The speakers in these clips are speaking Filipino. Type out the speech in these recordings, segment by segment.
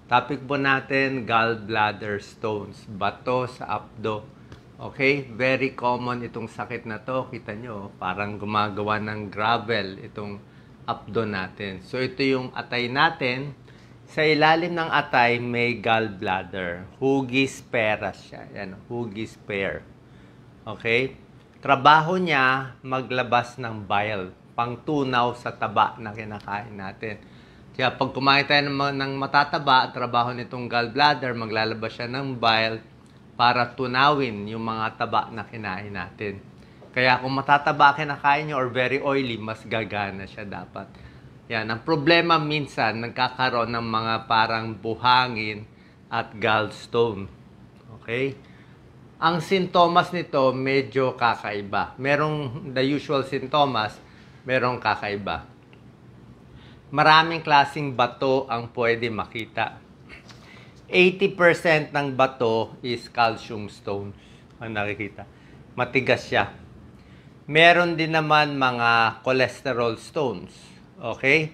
Topic po natin, gallbladder stones, bato sa abdo. Okay? Very common itong sakit na to. Kita nyo, parang gumagawa ng gravel itong abdo natin. So ito yung atay natin. Sa ilalim ng atay may gallbladder. Hugis peras siya. Yan, hugis pear. Okay? Trabaho niya maglabas ng bile, pangtunaw sa taba na kinakain natin. Kaya pag kumain tayo ng matataba, trabaho nitong gallbladder, maglalabas siya ng bile para tunawin yung mga taba na kinain natin. Kaya kung matataba kinakain nyo or very oily, mas gagana siya dapat. Yan. Ang problema minsan, nagkakaroon ng mga parang buhangin at gallstone. Okay? Ang sintomas nito medyo kakaiba. Merong the usual sintomas, merong kakaiba. Maraming klaseng bato ang pwede makita. 80% ng bato is calcium stones ang nakikita. Matigas siya. Meron din naman mga cholesterol stones. Okay?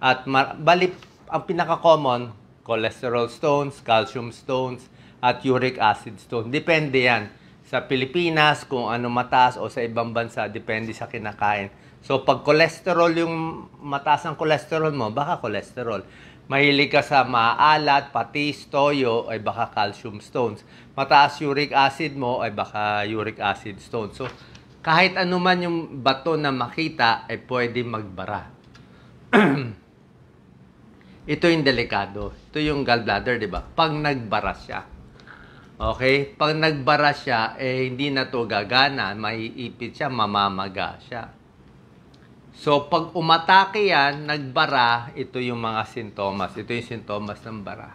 At ang pinaka-common, cholesterol stones, calcium stones, at uric acid stone. Depende yan. Sa Pilipinas, kung ano mataas o sa ibang bansa, depende sa kinakain. So, pag cholesterol yung mataas ang cholesterol mo, baka cholesterol. Mahilig ka sa maalat, patis, toyo, ay baka calcium stones. Mataas uric acid mo, ay baka uric acid stones. So, kahit ano man yung bato na makita, ay pwede magbara. Ito yung delikado. Ito yung gallbladder, di ba? Pag nagbara siya. Okay? Pag nagbara siya, hindi na to gagana. Maiipit siya, mamamaga siya. So, pag umatake yan, nagbara, ito yung mga sintomas. Ito yung sintomas ng bara.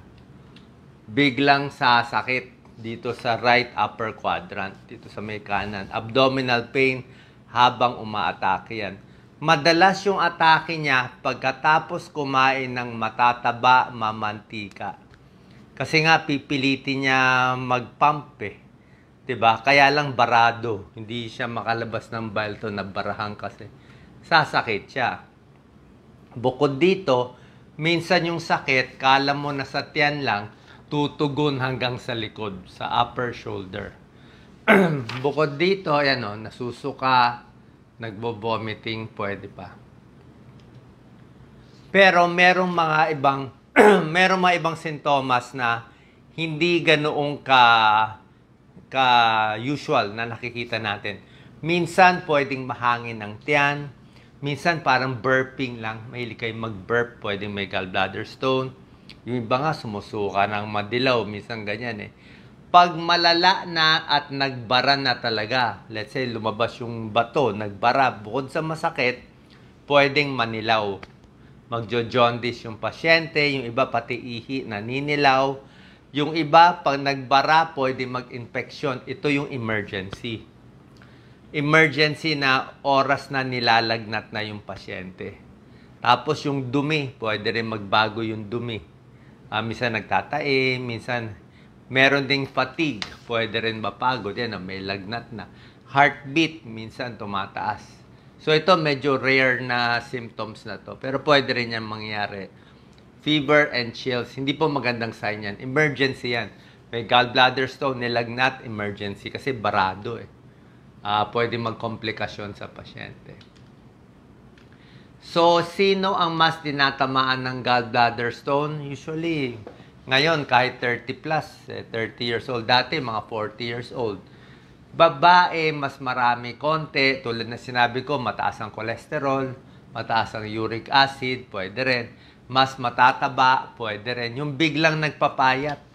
Biglang sasakit dito sa right upper quadrant, dito sa may kanan. Abdominal pain habang umaatake yan. Madalas yung atake niya pagkatapos kumain ng matataba, mamantika. Kasi nga, pipilitin niya mag-pump eh. Diba? Kaya lang barado. Hindi siya makalabas ng bile to, nabarahan kasi. Sasakit siya. Bukod dito, minsan yung sakit, kala mo na sa tiyan lang, tutugon hanggang sa likod, sa upper shoulder. Bukod dito, ayan o, nasusuka, nagbo-vomiting, pwede pa. Pero merong mga ibang sintomas na hindi ganoong ka-usual na nakikita natin. Minsan, pwedeng mahangin ng tiyan. Minsan parang burping lang, mahilig kayo mag-burp, pwedeng may gallbladder stone. Yung iba nga sumusuka ng madilaw, minsan ganyan eh. Pag malala na at nagbara na talaga, let's say lumabas yung bato, nagbara, bukod sa masakit, pwedeng manilaw. Magjo-jaundice yung pasyente, yung iba pati ihi, naninilaw. Yung iba, pag nagbara, pwedeng mag-infection. Ito yung emergency. Emergency na oras na nilalagnat na yung pasyente. Tapos yung dumi, pwede rin magbago yung dumi. Minsan nagtatae, minsan meron ding fatigue, pwede rin mapagod. Yan, may lagnat na. Heartbeat, minsan tumataas. So ito medyo rare na symptoms na to, pero pwede rin yan mangyari. Fever and chills, hindi po magandang sign yan. Emergency yan. May gallbladder stone, nilagnat, emergency kasi barado eh. Pwede magkomplikasyon sa pasyente. So, sino ang mas dinatamaan ng gallbladder stone? Usually, ngayon, kahit 30 plus, 30 years old. Dati, mga 40 years old. Babae, mas marami konti. Tulad na sinabi ko, mataas ang cholesterol, mataas ang uric acid, pwede rin. Mas matataba, pwede rin. Yung biglang nagpapayat,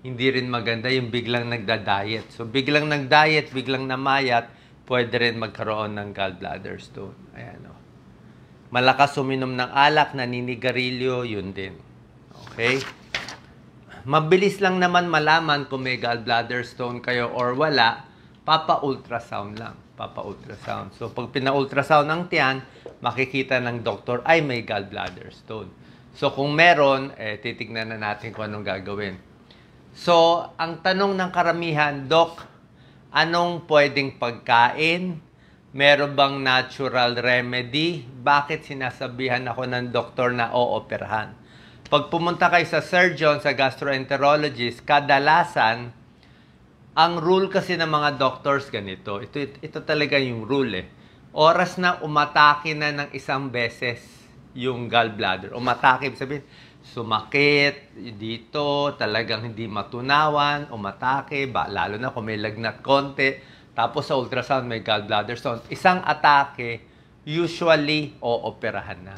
hindi rin maganda yung biglang nagda-diet. So, biglang nag-diet, biglang namayat, pwede rin magkaroon ng gallbladder stone. Ayan o. Malakas uminom ng alak, naninigarilyo, yun din. Okay? Mabilis lang naman malaman kung may gallbladder stone kayo or wala, papa-ultrasound lang. Papa-ultrasound. So, pag pina-ultrasound ng tiyan, makikita ng doktor, ay may gallbladder stone. So, kung meron, titignan na natin kung anong gagawin. So, ang tanong ng karamihan, Doc, anong pwedeng pagkain? Meron bang natural remedy? Bakit sinasabihan ako ng doktor na ooperahan? Pag pumunta kayo sa surgeon, sa gastroenterologist, kadalasan, ang rule kasi ng mga doctors ganito. Ito talaga yung rule eh. Oras na umatake na ng isang beses yung gallbladder. Umatake, sabihin, sumakit dito, talagang hindi matunawan, umatake, lalo na kung may lagnat konti, tapos sa ultrasound may gallbladder stone. Isang atake, usually, ooperahan na.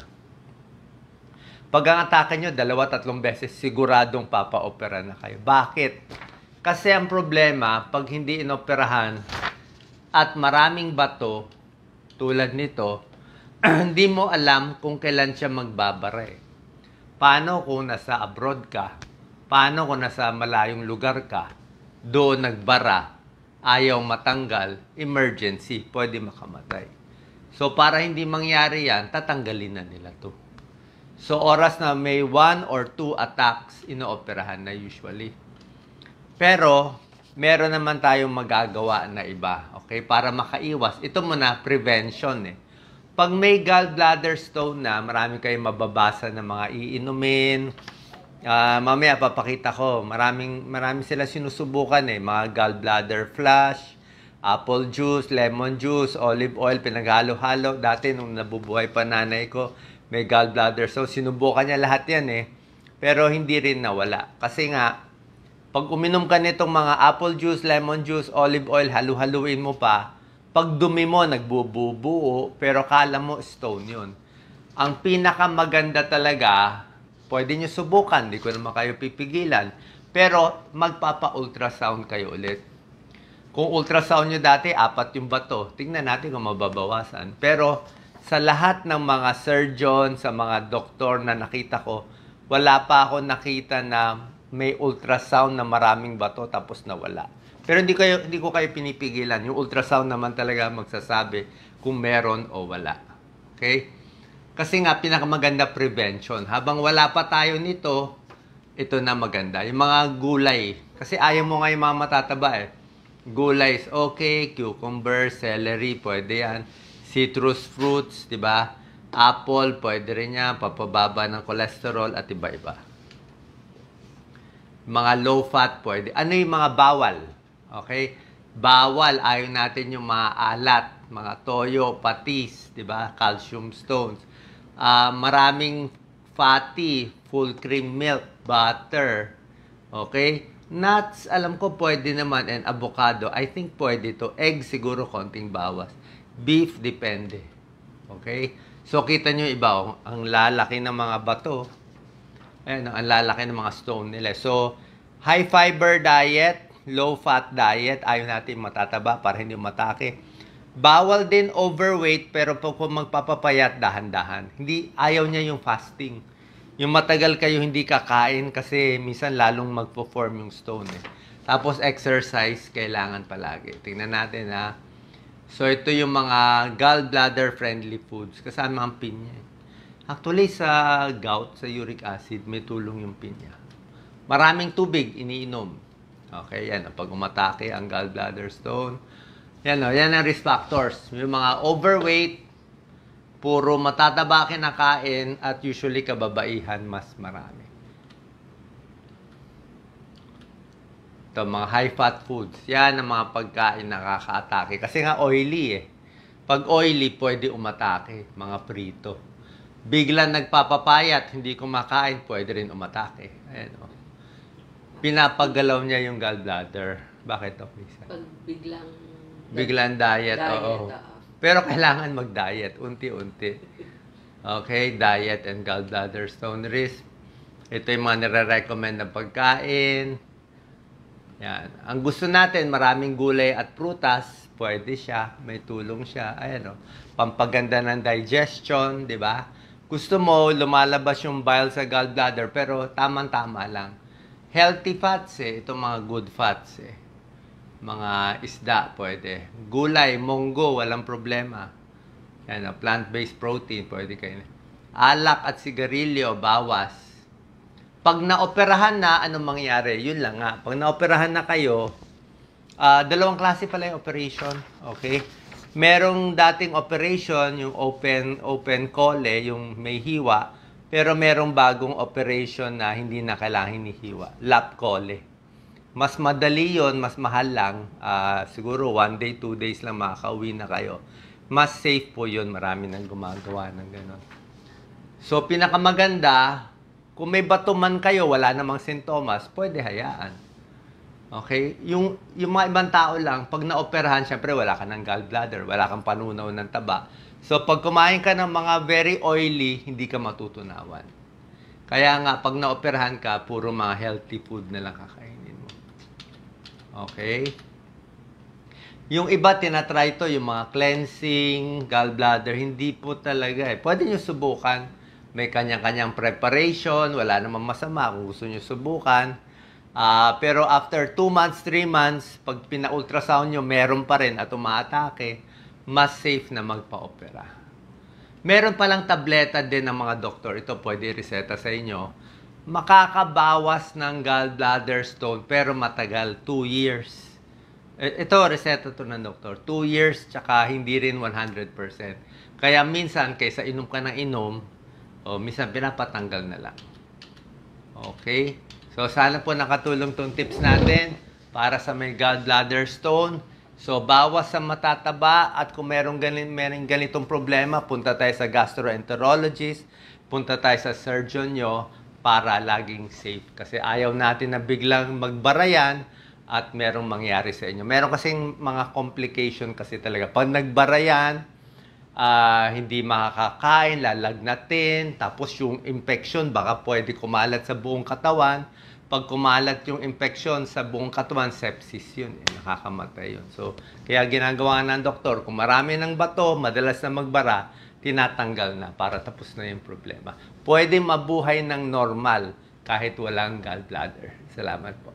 Pag ang atake nyo, 2-3 beses, siguradong papa-opera na kayo. Bakit? Kasi ang problema, pag hindi inoperahan at maraming bato, tulad nito, hindi mo alam kung kailan siya magbabara eh. Paano kung nasa abroad ka? Paano kung nasa malayong lugar ka? Doon nagbara, ayaw matanggal, emergency, pwede makamatay. So para hindi mangyari yan, tatanggalin na nila to. So, oras na may 1 or 2 attacks, inooperahan na usually. Pero, meron naman tayong magagawa na iba. Okay? Para makaiwas. Ito muna, prevention eh. Pag may gallbladder stone na, marami kayong mababasa ng mga iinumin. Mamaya, papakita ko. Marami sila sinusubukan eh. Mga gallbladder flush, apple juice, lemon juice, olive oil, pinaghalo-halo. Dati, nung nabubuhay pa nanay ko, may gallbladder. So, sinubukan niya lahat yan eh. Pero hindi rin nawala. Kasi nga, pag uminom ka nitong mga apple juice, lemon juice, olive oil, halu-haluin mo pa, pag dumi mo, nagbubuo, pero kala mo stone yun. Ang pinakamaganda talaga, pwede nyo subukan, di ko naman kayo pipigilan, pero magpapa-ultrasound kayo ulit. Kung ultrasound nyo dati, 4 yung bato, tingnan natin kung mababawasan. Pero, sa lahat ng mga surgeon, sa mga doktor na nakita ko, wala pa ako nakita na may ultrasound na maraming bato tapos nawala. Pero hindi ko kayo pinipigilan. Yung ultrasound naman talaga magsasabi kung meron o wala. Okay? Kasi nga, pinakamaganda prevention. Habang wala pa tayo nito, ito na maganda. Yung mga gulay. Kasi ayaw mo nga yung mga matataba eh. Gulay is okay. Cucumber, celery, pwede yan. Citrus fruits, di ba? Apple, pwede rin yan. Papababa ng cholesterol at iba-iba. Mga low fat, pwede. Ano yung mga bawal? Okay? Bawal, ayaw natin yung mga alat, mga toyo, patis, di ba? Calcium stones. Maraming fatty, full cream milk, butter. Okay? Nuts, alam ko pwede naman. And avocado, I think pwede to. Egg, siguro konting bawas. Beef, depende. Okay? So, kita nyo iba, ang lalaki ng mga bato. Ayan, ang lalaki ng mga stone nila. So, high fiber diet, low fat diet, ayaw natin matataba para hindi matake. Bawal din overweight, pero kung magpapapayat, dahan-dahan. Hindi, ayaw niya yung fasting. Yung matagal kayo hindi kakain kasi minsan lalong magpo-form yung stone eh. Tapos exercise, kailangan palagi. Tingnan natin ha. So, ito yung mga gallbladder-friendly foods. Kasama ang pinya. Actually, sa gout, sa uric acid, may tulong yung pinya. Maraming tubig, iniinom. Okay, yan. Pag umatake ang gallbladder stone. Yan o, yan ang risk factors. Yung mga overweight, puro matataba kinakain, at usually kababaihan mas marami. Ito, mga high-fat foods. Yan ang mga pagkain na nakaka-atake. Kasi nga oily eh. Pag oily, pwede umatake. Mga prito. Biglang nagpapapayat, hindi kumakain, pwede rin umatake. Ayan o. Pinapagalaw niya yung gallbladder. Bakit o, Lisa? Pag biglang diet, oo. Pero kailangan mag-diet, unti-unti. Okay, diet and gallbladder stone risk. Ito yung mga nire-recommend na pagkain. Yan. Ang gusto natin, maraming gulay at prutas, pwede siya, may tulong siya. Ayan o, pampaganda ng digestion, di ba? Gusto mo, lumalabas yung bile sa gallbladder, pero tamang-tama lang. Healthy fats eh, itong mga good fats eh. Mga isda, pwede. Gulay, munggo, walang problema. Yan o, plant-based protein, pwede kayo. Alak at sigarilyo, bawas. Pag naoperahan na, anong mangyari? Yun lang nga. Pag naoperahan na kayo, dalawang klase pala yung operation. Okay? Merong dating operation, yung open cole, yung may hiwa. Pero merong bagong operation na hindi na kailangan hinihiwa. Lap cole. Mas madali yon, mas mahal lang. Siguro 1 day, 2 days lang makakauwi na kayo. Mas safe po yun. Marami nang gumagawa ng gano'n. So, pinakamaganda, kung may bato man kayo, wala namang sintomas, pwede hayaan. Okay? Yung mga ibang tao lang, pag naoperahan, syempre wala ka ng gallbladder, wala kang panunaw ng taba. So, pag kumain ka ng mga very oily, hindi ka matutunawan. Kaya nga, pag naoperahan ka, puro mga healthy food na lang kakainin mo. Okay? Yung iba, tinatry to, yung mga cleansing, gallbladder, hindi po talaga eh. Pwede nyo subukan. May kanyang-kanyang preparation, wala namang masama kung gusto nyo subukan. Pero after 2 months, 3 months, pag pina-ultrasound nyo, meron pa rin at umaatake, mas safe na magpa-opera. Meron palang tableta din ng mga doktor, ito pwede reseta sa inyo, makakabawas ng gallbladder stone pero matagal, 2 years. Ito, reseta to ng doktor, 2 years, tsaka hindi rin 100%. Kaya minsan, kaysa inom ka ng inom, minsan pinapatanggal na lang. Okay? So, sana po nakatulong tong tips natin para sa may gallbladder stone. So, bawas sa matataba at kung merong ganitong problema, punta tayo sa gastroenterologist, punta tayo sa surgeon nyo para laging safe. Kasi ayaw natin na biglang magbara yan at merong mangyari sa inyo. Meron kasing mga complication kasi talaga. Pag nagbara yan, hindi makakakain, lalagnatin, tapos yung infection baka pwede kumalat sa buong katawan. Pag kumalat yung infection sa buong katawan, sepsis yun, nakakamatay yun. So, kaya ginagawa ng doktor, kung marami ng bato, madalas na magbara, tinatanggal na para tapos na yung problema. Pwede mabuhay ng normal kahit walang gallbladder. Salamat po.